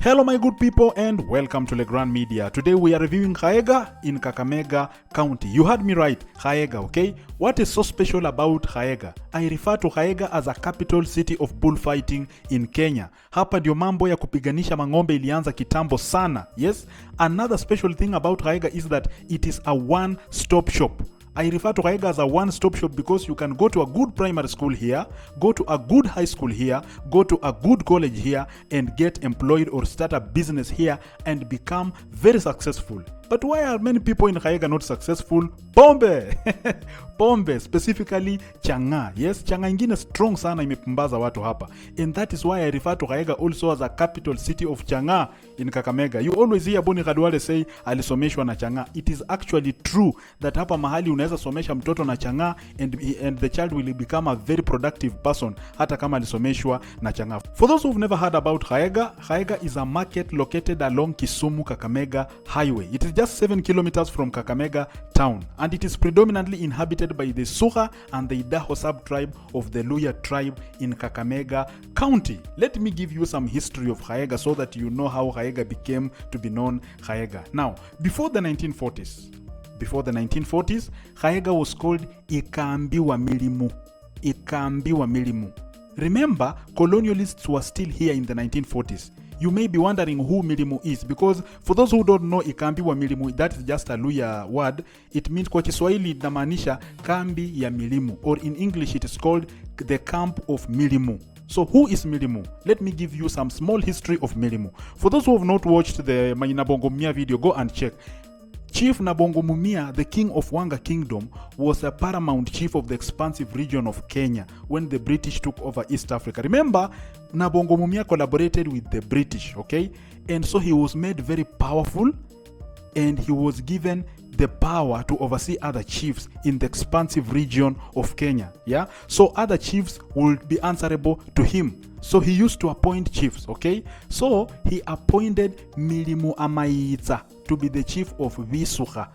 Hello my good people and welcome to Legrand Media. Today we are reviewing Khayega in Kakamega County. You heard me right, Khayega, okay? What is so special about Khayega? I refer to Khayega as a capital city of bullfighting in Kenya. Hapa ndio mambo ya kupiganisha mang'ombe ilianza kitambo sana. Yes? Another special thing about Khayega is that it is a one-stop shop. I refer to Khayega as a one-stop shop because you can go to a good primary school here, go to a good high school here, go to a good college here, and get employed or start a business here and become very successful. But why are many people in Khayega not successful? Pombe! Pombe, specifically changa. Yes, changa ingine strong sana imepumbaza watu hapa. And that is why I refer to Khayega also as a capital city of changa in Kakamega. You always hear Boni Kadwale say alisomeshwa na changa. It is actually true that hapa mahali unaweza somesha mtoto na changa and the child will become a very productive person hata kama alisomeshwa na changa. For those who've never heard about Khayega, Khayega is a market located along Kisumu-Kakamega highway. It is just 7 kilometers from Kakamega town, and it is predominantly inhabited by the Suha and the Idaho sub-tribe of the Luya tribe in Kakamega County. Let me give you some history of Khayega so that you know how Khayega became to be known Khayega. Now, before the 1940s, Khayega was called Ikambiwa Mirimoo. Ikambiwa Mirimoo. Remember, colonialists were still here in the 1940s. You may be wondering who Mirimoo is, because for those who don't know Ikambiwa Mirimoo, that is just a Luya word. It means kwa Kiswahili inamaanisha kambi ya Mirimoo, or in English it is called the camp of Mirimoo. So who is Mirimoo? Let me give you some small history of Mirimoo. For those who have not watched the Nabongo Mumia video, go and check. Chief Nabongo Mumia, the king of Wanga Kingdom, was a paramount chief of the expansive region of Kenya when the British took over East Africa. Remember, Nabongo Mumia collaborated with the British, okay? And so he was made very powerful, and he was given the power to oversee other chiefs in the expansive region of Kenya. Yeah, so other chiefs would be answerable to him. So he used to appoint chiefs, okay? So he appointed Mirimoo Amaitsa to be the chief of Visuha.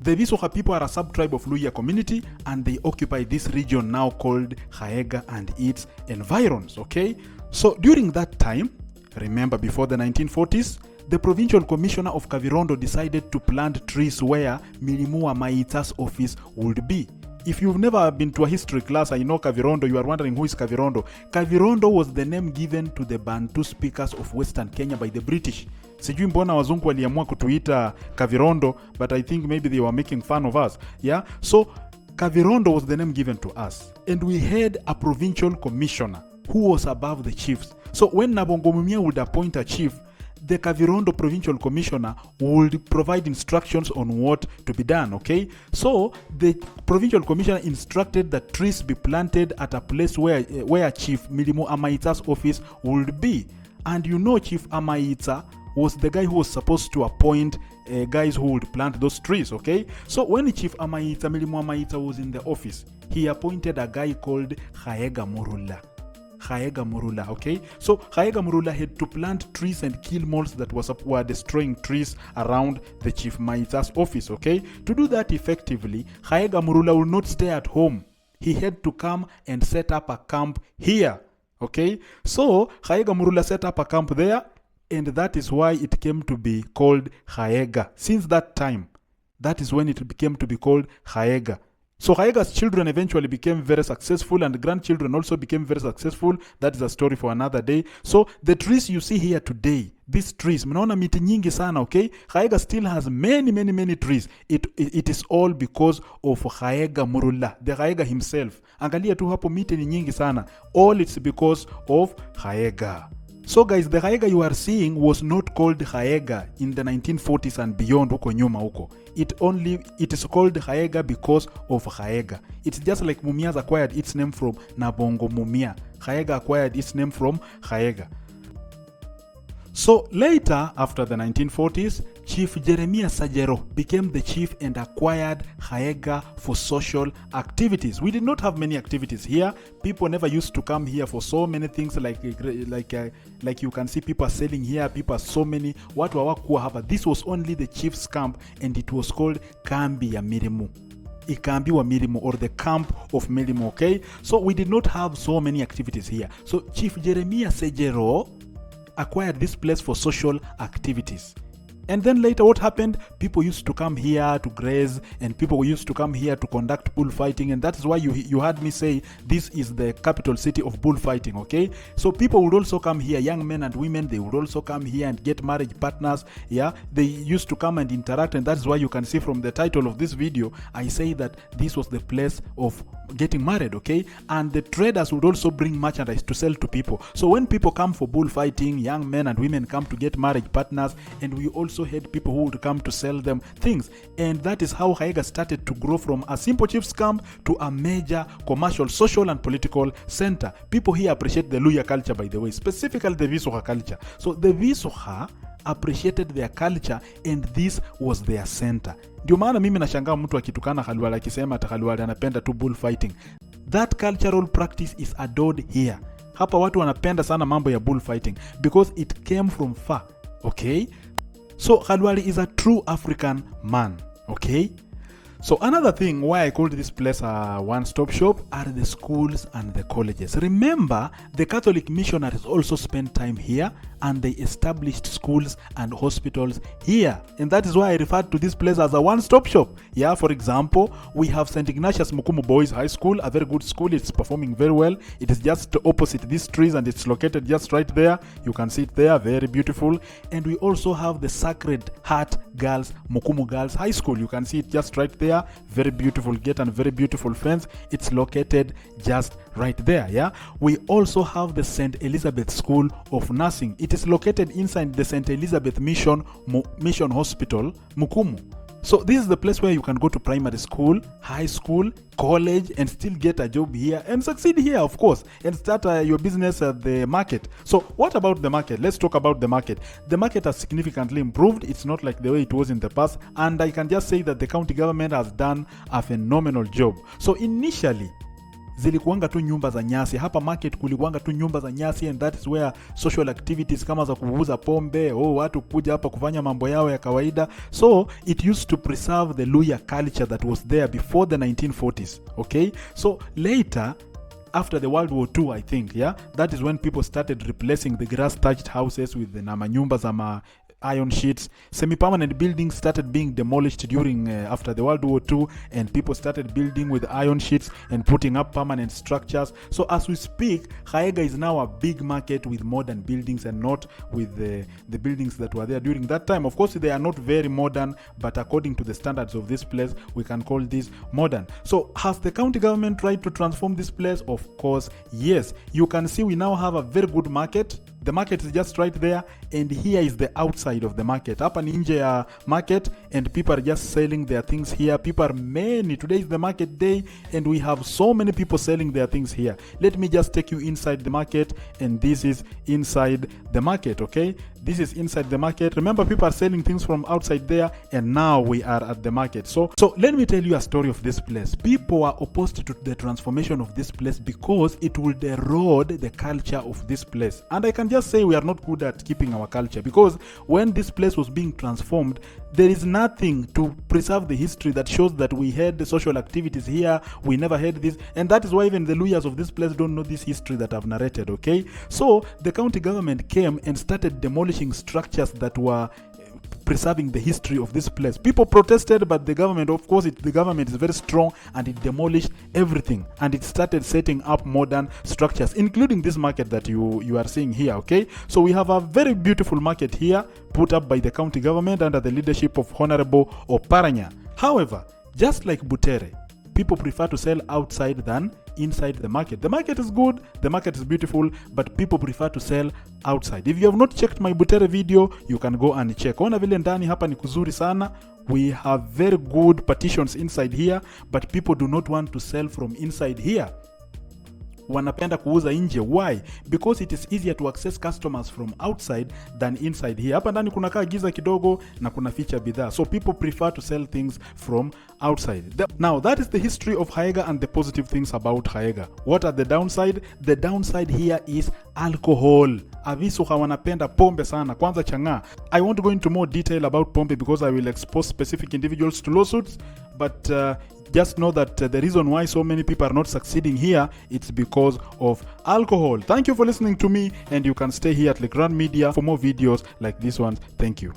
The Visuha people are a sub-tribe of Luya community, and they occupy this region now called Khayega and its environs, okay? So during that time, remember before the 1940s, the provincial commissioner of Kavirondo decided to plant trees where Mirimoo Amaitsa's office would be. If you've never been to a history class, I know Kavirondo, you are wondering who is Kavirondo. Kavirondo was the name given to the Bantu speakers of Western Kenya by the British. Sijui mbona wazungu waliamua kutuita Kavirondo, but I think maybe they were making fun of us. Yeah, so Kavirondo was the name given to us, and we had a provincial commissioner who was above the chiefs. So when Nabongo Mumia would appoint a chief, the Kavirondo provincial commissioner would provide instructions on what to be done, okay? So the provincial commissioner instructed that trees be planted at a place where Chief Mirimoo Amaitsa's office would be. And you know Chief Amaitsa was the guy who was supposed to appoint guys who would plant those trees, okay? So when Chief Mirimoo Amaitsa was in the office, he appointed a guy called Khayega Murula, okay? So Khayega Murula had to plant trees and kill moles that were destroying trees around the Chief Maitsa's office, okay? To do that effectively, Khayega Murula will not stay at home. He had to come and set up a camp here, okay? So Khayega Murula set up a camp there, and that is why it came to be called Khayega. Since that time, that is when it became to be called Khayega. So Khayega's children eventually became very successful, and grandchildren also became very successful. That is a story for another day. So the trees you see here today, these trees, mnaona miti nyingi sana, okay? Khayega still has many trees. It is all because of Khayega Murula, the Khayega himself. Angalia tu hapo miti ni nyingi sana. All it's because of Khayega. So guys, the Khayega you are seeing was not called Khayega in the 1940s and beyond huko nyuma huko. It is called Khayega because of Khayega. It's just like Mumia's acquired its name from Nabongo Mumia. Khayega acquired its name from Khayega. So later, after the 1940s, Chief Jeremiah Sajero became the chief and acquired Khayega for social activities. We did not have many activities here. People never used to come here for so many things like you can see people selling here, people so many. Watu hawakuwa hapa. This was only the chief's camp, and it was called Kambi ya Mirimoo. Ikambiwa Mirimoo, or the camp of Mirimoo, okay? So we did not have so many activities here. So Chief Jeremiah Sajero acquired this place for social activities. And then later what happened? People used to come here to graze, and people used to come here to conduct bullfighting, and that is why you heard me say this is the capital city of bullfighting, okay? So people would also come here, young men and women, they would also come here and get marriage partners, yeah? They used to come and interact, and that's why you can see from the title of this video, I say that this was the place of getting married, okay? And the traders would also bring merchandise to sell to people. So when people come for bullfighting, young men and women come to get marriage partners, and we also had people who would come to sell them things. And that is how Khayega started to grow from a simple chief's camp to a major commercial, social and political center. People here appreciate the Luya culture, by the way, specifically the Visoha culture. So the Visoha appreciated their culture, and this was their center. Ndio maana mimi nashangaa mtu akitukana Khalwale akisema ata Khalwale anapenda tu bullfighting. That cultural practice is adored here. Hapa watu wanapenda sana mambo ya bullfighting because it came from far, okay? So Khalwale is a true African man, okay? So another thing why I called this place a one-stop shop are the schools and the colleges. Remember, the Catholic missionaries also spent time here, and they established schools and hospitals here. And that is why I referred to this place as a one-stop shop. Yeah, for example, we have St. Ignatius Mukumu Boys High School, a very good school. It's performing very well. It is just opposite these trees, and it's located just right there. You can see it there, very beautiful. And we also have the Sacred Heart Girls Mukumu Girls High School. You can see it just right there. Very beautiful gate and very beautiful fence. It's located just right there. Yeah, we also have the St. Elizabeth School of Nursing. It is located inside the St. Elizabeth Mission Hospital, Mukumu. So this is the place where you can go to primary school, high school, college, and still get a job here and succeed here, of course, and start your business at the market. So what about the market? Let's talk about the market. The market has significantly improved. It's not like the way it was in the past, and I can just say that the county government has done a phenomenal job. So initially, zilikuanga tu nyumba za nyasi. Hapa market kulikuanga tu nyumba za nyasi, and that is where social activities kama za kuuza pombe, watu kuja hapa kufanya mambo yao ya kawaida. So it used to preserve the Luya culture that was there before the 1940s, okay? So later, after the World War II, I think, yeah, that is when people started replacing the grass-thatched houses with the manyumba za iron sheets. Semi-permanent buildings started being demolished during after the World War II, and people started building with iron sheets and putting up permanent structures. So as we speak, Khayega is now a big market with modern buildings, and not with the buildings that were there during that time. Of course, they are not very modern, but according to the standards of this place, we can call this modern. So has the county government tried to transform this place? Of course, yes. You can see we now have a very good market. The market is just right there, and here is the outside of the market. Hapa ni nje ya market, and people are just selling their things here. People are many. Today is the market day, and we have so many people selling their things here. Let me just take you inside the market, and this is inside the market, okay? This is inside the market. Remember, people are selling things from outside there, and now we are at the market. So let me tell you a story of this place. People are opposed to the transformation of this place because it will erode the culture of this place. And I can just say we are not good at keeping our culture, because when this place was being transformed, there is nothing to preserve the history that shows that we had the social activities here. We never had this, and that is why even the Luyas of this place don't know this history that I've narrated, okay? So the county government came and started demolishing structures that were preserving the history of this place. People protested, but the government, of course, the government is very strong, and it demolished everything, and it started setting up modern structures, including this market that you are seeing here, okay? So we have a very beautiful market here, put up by the county government under the leadership of Honorable Oparanya. However, just like Butere, people prefer to sell outside than inside the market. The market is good, the market is beautiful, but people prefer to sell outside. If you have not checked my Butere video, you can go and check. Ona vile ndani hapa ni kuzuri sana. We have very good partitions inside here, but people do not want to sell from inside here. Wanapenda kuuza nje. Why? Because it is easier to access customers from outside than inside here. Hapa ndani kuna kaa giza kidogo na kuna feature bidhaa. So people prefer to sell things from outside. Now that is the history of Khayega and the positive things about Khayega. What are the downside? The downside here is alcohol. Avisuha wanapenda pombe sana. Kwanza changa. I won't go into more detail about pombe because I will expose specific individuals to lawsuits. but just know that the reason why so many people are not succeeding here, it's because of alcohol. Thank you for listening to me, and you can stay here at Legrand Media for more videos like this one. Thank you.